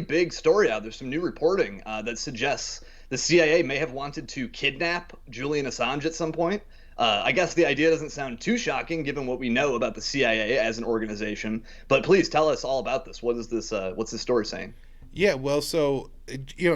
big story out. There's some new reporting that suggests the CIA may have wanted to kidnap Julian Assange at some point. I guess the idea doesn't sound too shocking given what we know about the CIA as an organization. But please tell us all about this. What is this? What's this story saying? Yeah, well, so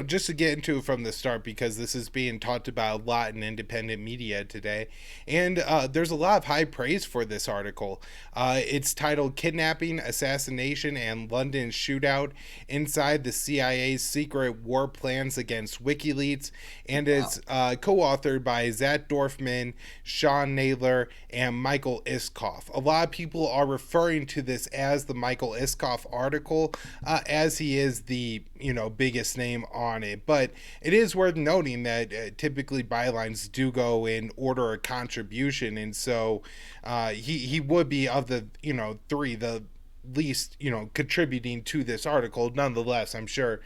just to get into it from the start, because this is being talked about a lot in independent media today, and there's a lot of high praise for this article. It's titled "Kidnapping, Assassination, and London Shootout Inside the CIA's Secret War Plans Against WikiLeaks," and Wow. it's co-authored by Zach Dorfman, Sean Naylor, and Michael Iskoff. A lot of people are referring to this as the Michael Iskoff article, as he is the biggest name on it. But it is worth noting that typically bylines do go in order of contribution, and so he would be of the three the least contributing to this article. Nonetheless, I'm sure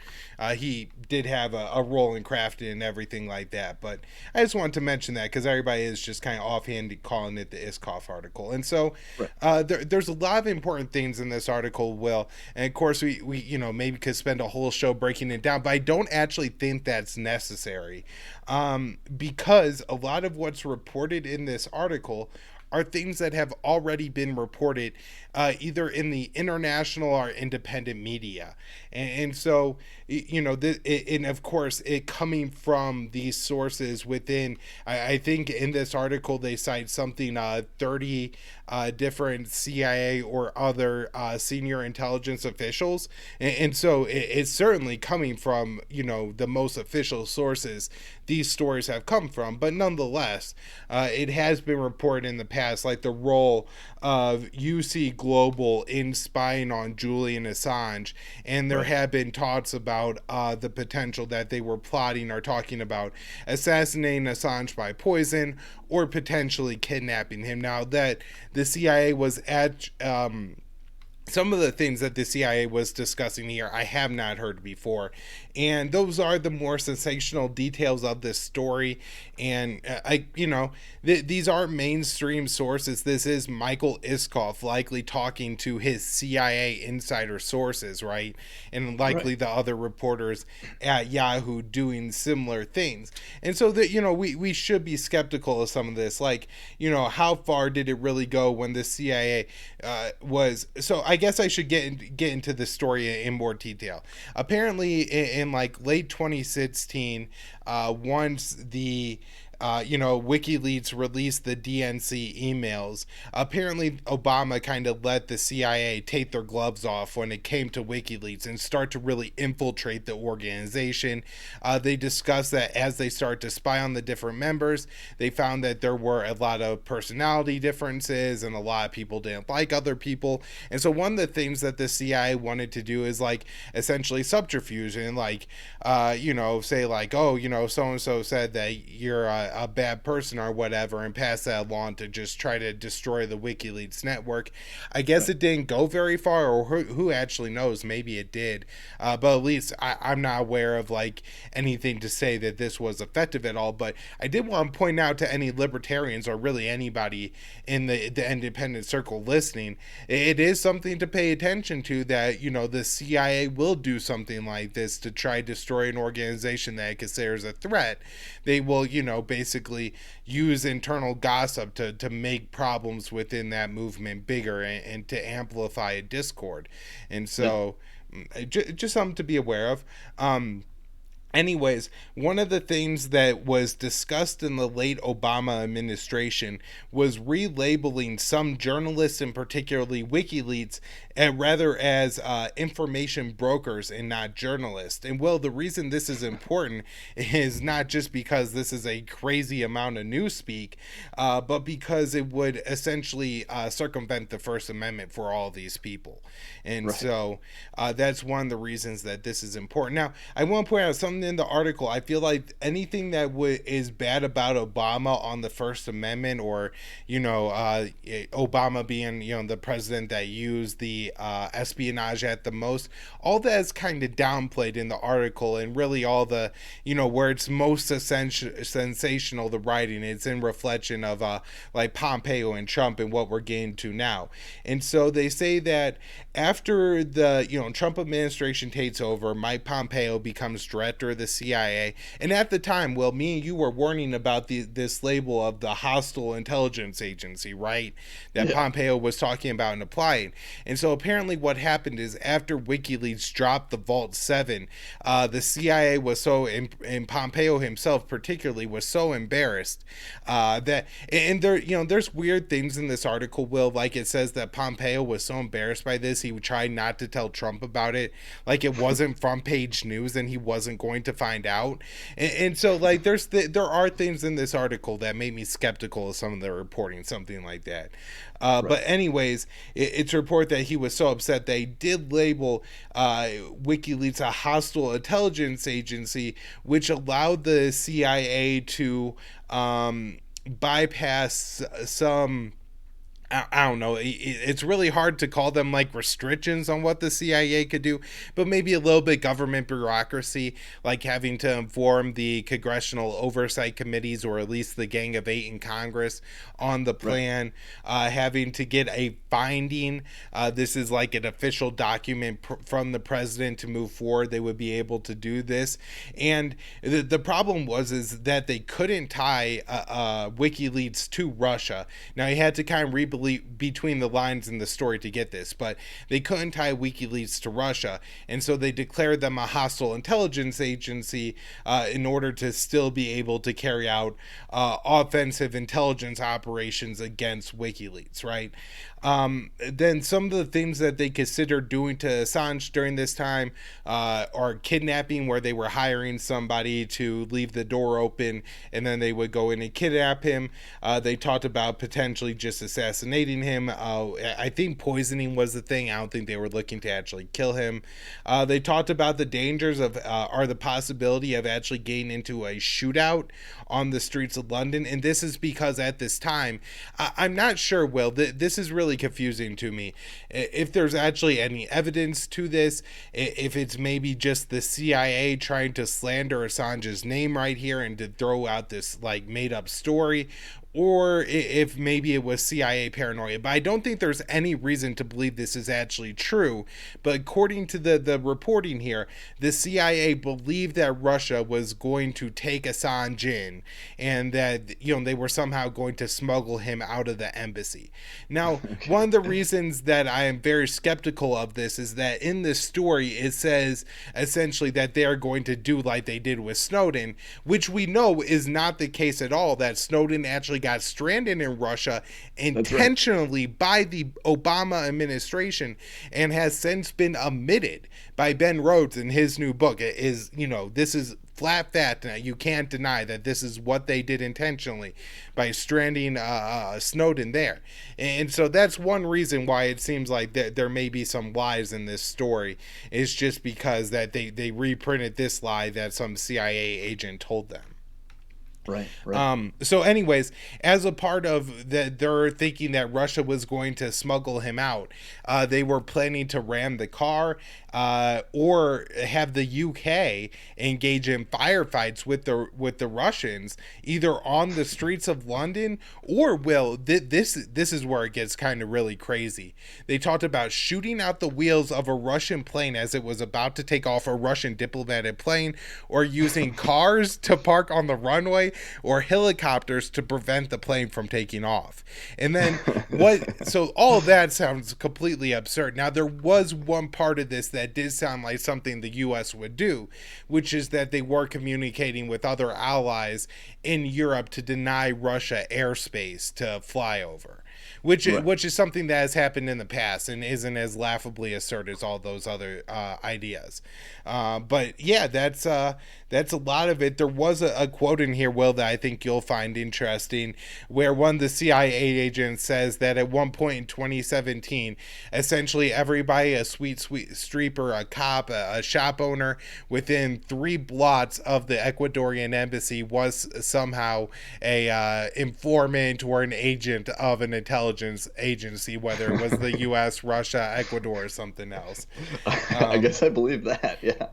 he did have a role in crafting and everything like that. But I just wanted to mention that because everybody is just kind of offhand calling it the Iskoff article. And so Right. there's a lot of important things in this article, Will. And of course, we maybe could spend a whole show breaking it down, but I don't actually think that's necessary, because a lot of what's reported in this article are things that have already been reported, either in the international or independent media. And so, and of course, it coming from these sources within, I think in this article, they cite something 30 different CIA or other senior intelligence officials. And so it's certainly coming from, the most official sources these stories have come from. But nonetheless, it has been reported in the past, like the role of UC Global in spying on Julian Assange. And there Right. have been talks about the potential that they were plotting or talking about assassinating Assange by poison or potentially kidnapping him. Now, that the CIA was at. Some of the things that the CIA was discussing here, I have not heard before. And those are the more sensational details of this story. And these aren't mainstream sources. This is Michael Iskoff likely talking to his CIA insider sources, right? And Right. likely the other reporters at Yahoo doing similar things. And so that, we should be skeptical of some of this. Like, how far did it really go when the CIA was. So I guess I should get into the story in more detail. Apparently, in like late 2016, once the WikiLeaks released the DNC emails. Apparently, Obama kind of let the CIA take their gloves off when it came to WikiLeaks and start to really infiltrate the organization. They discussed that as they started to spy on the different members, they found that there were a lot of personality differences and a lot of people didn't like other people. And so, one of the things that the CIA wanted to do is like essentially subterfuge and like, say like, oh, so and so said that you're a bad person or whatever, and pass that along to just try to destroy the WikiLeaks network. I guess Right. it didn't go very far, or who actually knows? Maybe it did, but at least I'm not aware of like anything to say that this was effective at all. But I did want to point out to any libertarians or really anybody in the independent circle listening, it is something to pay attention to that the CIA will do something like this to try to destroy an organization that it considers a threat. They will basically use internal gossip to make problems within that movement bigger and to amplify a discord. And Yeah. so just something to be aware of. Anyways, one of the things that was discussed in the late Obama administration was relabeling some journalists, and particularly WikiLeaks, and rather as information brokers and not journalists. And well, the reason this is important is not just because this is a crazy amount of newspeak, but because it would essentially circumvent the First Amendment for all these people. And Right. so that's one of the reasons that this is important. Now, I want to point out something in the article. I feel like anything that is bad about Obama on the First Amendment, or Obama being the president that used the maybe espionage at the most. All that is kind of downplayed in the article, and really all the, where it's most sensational, the writing, it's in reflection of like Pompeo and Trump and what we're getting to now. And so they say that after the Trump administration takes over, Mike Pompeo becomes director of the CIA. And at the time, well, me and you were warning about this label of the hostile intelligence agency, right? That Pompeo was talking about and applying. And so apparently what happened is after WikiLeaks dropped the Vault 7, the CIA was so, and Pompeo himself particularly, was so embarrassed that, and there, there's weird things in this article, Will, like it says that Pompeo was so embarrassed by this, he would try not to tell Trump about it, like it wasn't front page news and he wasn't going to find out. And so like there are things in this article that made me skeptical of some of the reporting, something like that. Right. But anyways, it's a report that he was so upset that he did label WikiLeaks a hostile intelligence agency, which allowed the CIA to bypass some, I don't know, it's really hard to call them like restrictions on what the CIA could do, but maybe a little bit government bureaucracy, like having to inform the congressional oversight committees, or at least the Gang of Eight in Congress, on the plan, right. Having to get a finding. This is like an official document from the president to move forward. They would be able to do this. And the problem is that they couldn't tie WikiLeaks to Russia. Now, you had to kind of read between the lines in the story to get this, but they couldn't tie WikiLeaks to Russia, and so they declared them a hostile intelligence agency in order to still be able to carry out offensive intelligence operations against WikiLeaks, right? Then some of the things that they considered doing to Assange during this time are kidnapping, where they were hiring somebody to leave the door open and then they would go in and kidnap him. They talked about potentially just assassinating him. I think poisoning was the thing. I don't think they were looking to actually kill him. They talked about the dangers of or the possibility of actually getting into a shootout on the streets of London. And this is because at this time, I'm not sure, Will, this is really confusing to me. If there's actually any evidence to this, if it's maybe just the CIA trying to slander Assange's name right here and to throw out this like made up story, or if maybe it was CIA paranoia. But I don't think there's any reason to believe this is actually true. But according to the reporting here, the CIA believed that Russia was going to take Assange in, and that they were somehow going to smuggle him out of the embassy. Now, okay. One of the reasons that I am very skeptical of this is that in this story it says essentially that they are going to do like they did with Snowden, which we know is not the case at all. That Snowden actually got stranded in Russia intentionally by the Obama administration and has since been admitted by Ben Rhodes in his new book. It is, this is flat fact. You can't deny that this is what they did intentionally by stranding Snowden there. And so that's one reason why it seems like there may be some lies in this story. It's just because that they reprinted this lie that some CIA agent told them. Right. So anyways, as a part of they're thinking that Russia was going to smuggle him out. They were planning to ram the car or have the UK engage in firefights with the Russians, either on the streets of London or, Will, this is where it gets kind of really crazy. They talked about shooting out the wheels of a Russian plane as it was about to take off, a Russian diplomatic plane, or using cars to park on the runway, or helicopters to prevent the plane from taking off. And then so all of that sounds completely absurd. Now, there was one part of this that did sound like something the U.S. would do, which is that they were communicating with other allies in Europe to deny Russia airspace to fly over, which is something that has happened in the past and isn't as laughably absurd as all those other ideas. But yeah, that's a lot of it. There was a quote in here, Will, that I think you'll find interesting, where one of the CIA agents says that at one point in 2017, essentially everybody, a sweet streeper, a cop, a shop owner within 3 blocks of the Ecuadorian embassy was somehow a informant or an agent of an intelligence intelligence agency, whether it was the U.S., Russia, Ecuador, or something else. I guess I believe that. Yeah.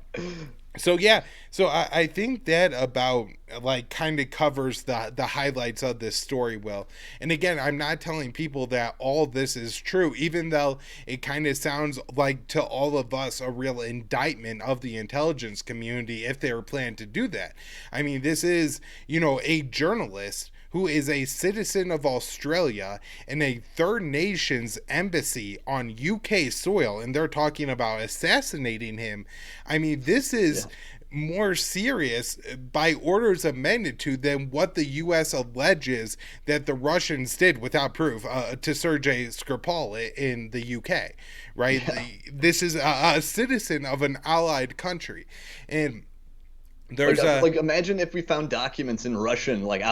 So yeah, so I think that about like kind of covers the highlights of this story, Will. And again, I'm not telling people that all this is true, even though it kind of sounds like to all of us a real indictment of the intelligence community if they were planning to do that. I mean, this is, a journalist who is a citizen of Australia in a third nation's embassy on UK soil, and they're talking about assassinating him. I mean, this is more serious by orders of magnitude than what the U.S. alleges that the Russians did without proof to Sergei Skripal in the UK, right? Yeah. This is a citizen of an allied country. And there's like imagine if we found documents in Russian like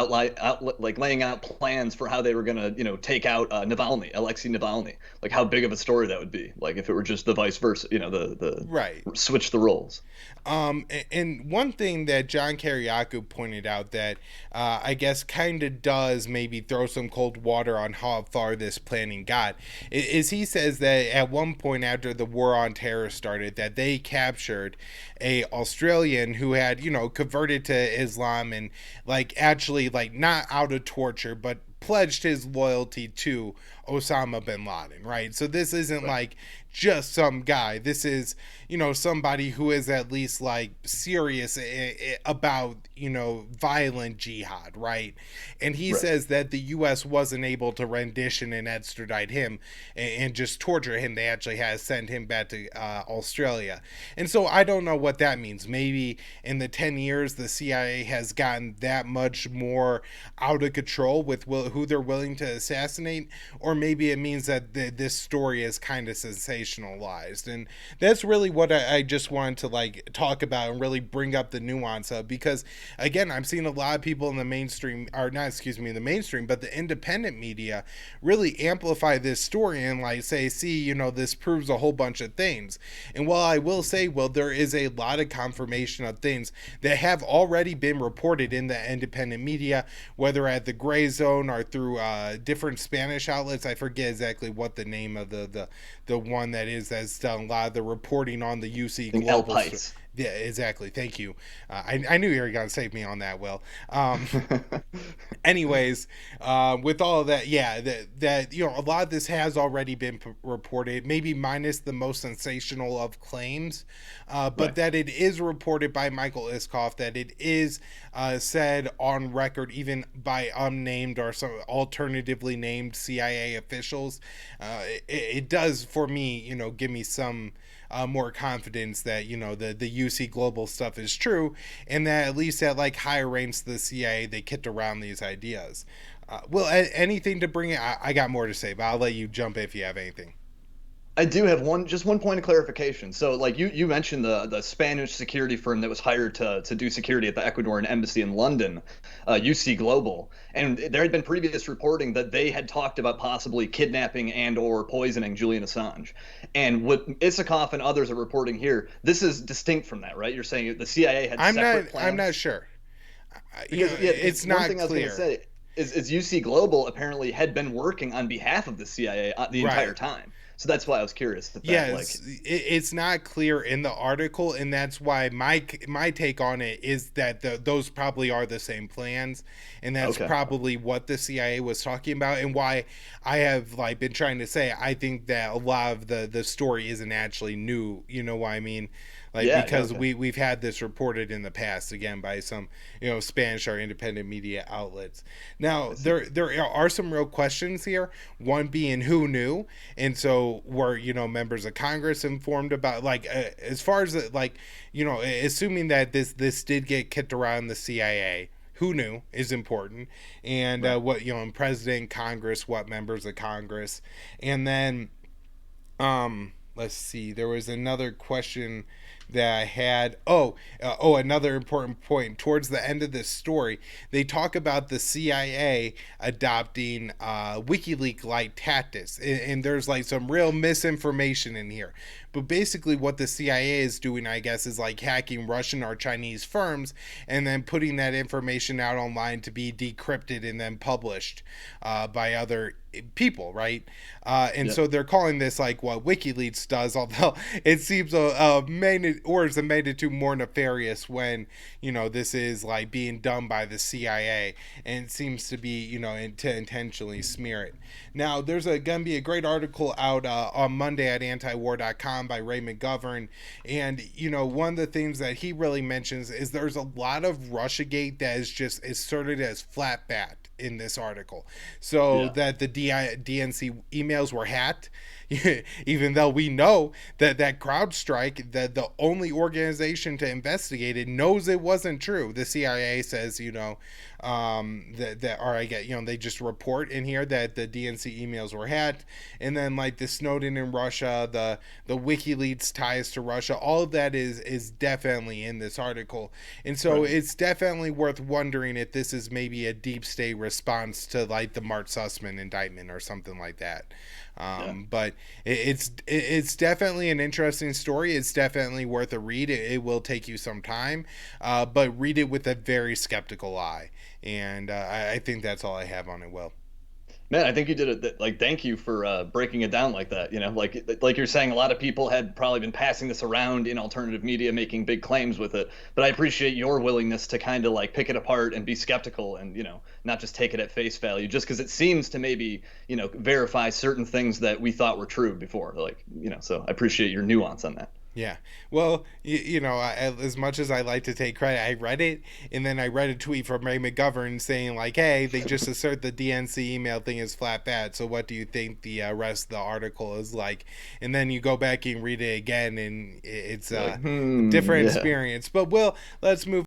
like laying out plans for how they were gonna take out Alexei Navalny, like how big of a story that would be, like if it were just the vice versa, the right, switch the roles. And one thing that John Kiriakou pointed out that I guess kind of does maybe throw some cold water on how far this planning got is he says that at one point after the war on terror started that they captured a Australian who had converted to Islam and like actually like not out of torture but pledged his loyalty to Osama bin Laden, right? So this isn't like just some guy. This is, somebody who is at least like serious about, violent jihad, right? And he says that the U.S. wasn't able to rendition and extradite him and just torture him. They actually had to send him back to Australia. And so I don't know what that means. Maybe in the 10 years, the CIA has gotten that much more out of control with who they're willing to assassinate, or maybe it means that this story is kind of sensationalized. And that's really what I just wanted to like talk about and really bring up the nuance of, because again, I'm seeing a lot of people in the mainstream, or not, excuse me, in the mainstream, but the independent media really amplify this story and like say, see, this proves a whole bunch of things. And while I will say, well, there is a lot of confirmation of things that have already been reported in the independent media, whether at the Gray Zone or through different Spanish outlets. I forget exactly what the name of the one that's done a lot of the reporting on the UC Global. Yeah, exactly. Thank you. I knew you were going to save me on that, Will. Anyways, with all of that, yeah, that a lot of this has already been reported, maybe minus the most sensational of claims, but that it is reported by Michael Iskoff, that it is said on record, even by unnamed or some alternatively named CIA officials. It does, for me, give me some more confidence that the UC Global stuff is true, and that at least at like higher ranks of the CIA they kicked around these ideas. Well, anything to bring it? I got more to say, but I'll let you jump if you have anything. I do have one point of clarification. So, like you mentioned the Spanish security firm that was hired to do security at the Ecuadorian embassy in London, UC Global, and there had been previous reporting that they had talked about possibly kidnapping and or poisoning Julian Assange. And what Isikoff and others are reporting here, this is distinct from that, right? You're saying the CIA had separate plans? I'm not sure. Because, it's not clear. I was going to say is UC Global apparently had been working on behalf of the CIA the entire time. So that's why I was curious. It's not clear in the article, and that's why my take on it is that those probably are the same plans, and that's probably what the CIA was talking about, and why I have like been trying to say I think that a lot of the story isn't actually new. You know what I mean? Because we've had this reported in the past, again, by some Spanish or independent media outlets. Now there are some real questions here. One being who knew, and so were members of Congress informed about, as far as assuming that this did get kicked around the CIA. Who knew is important, and what President, Congress, what members of Congress, and then let's see, there was another question that I had. Another important point. Towards the end of this story, they talk about the CIA adopting WikiLeaks-like tactics, and there's like some real misinformation in here. But basically, what the CIA is doing, I guess, is like hacking Russian or Chinese firms and then putting that information out online to be decrypted and then published by other people, right? And Yep. so they're calling this like what WikiLeaks does, although it seems orders of magnitude more nefarious when, you know, this is like being done by the CIA, and it seems to be, you know, to intentionally smear it. Now, there's going to be a great article out on Monday at antiwar.com by Ray McGovern, and, you know, one of the things that he really mentions is there's a lot of Russiagate that is just asserted as flat bat in this article. So Yeah. that the DNC emails were hacked, even though we know that CrowdStrike, that the only organization to investigate it, knows it wasn't true. The CIA says, you know, or I get, you know, they just report in here that the DNC emails were hacked, and then like the Snowden in Russia, the WikiLeaks ties to Russia, all of that is definitely in this article, and so Right. it's definitely worth wondering if this is maybe a deep state response to like the Mart Sussman indictment or something like that. Yeah. But it's definitely an interesting story. It's definitely worth a read. It will take you some time, but read it with a very skeptical eye. And I think that's all I have on it. Will. Man, I think you did it. Like, thank you for breaking it down like that. You know, like you're saying, a lot of people had probably been passing this around in alternative media, making big claims with it. But I appreciate your willingness to kind of like pick it apart and be skeptical, and, you know, not just take it at face value, just because it seems to maybe, you know, verify certain things that we thought were true before. Like, you know, so I appreciate your nuance on that. Yeah. Well, you know, as much as I like to take credit, I read it, and then I read a tweet from Ray McGovern saying, like, hey, they just assert the DNC email thing is flat bad. So what do you think the rest of the article is like? And then you go back and read it again, and it's You're like, a different yeah. experience. But, Will, let's move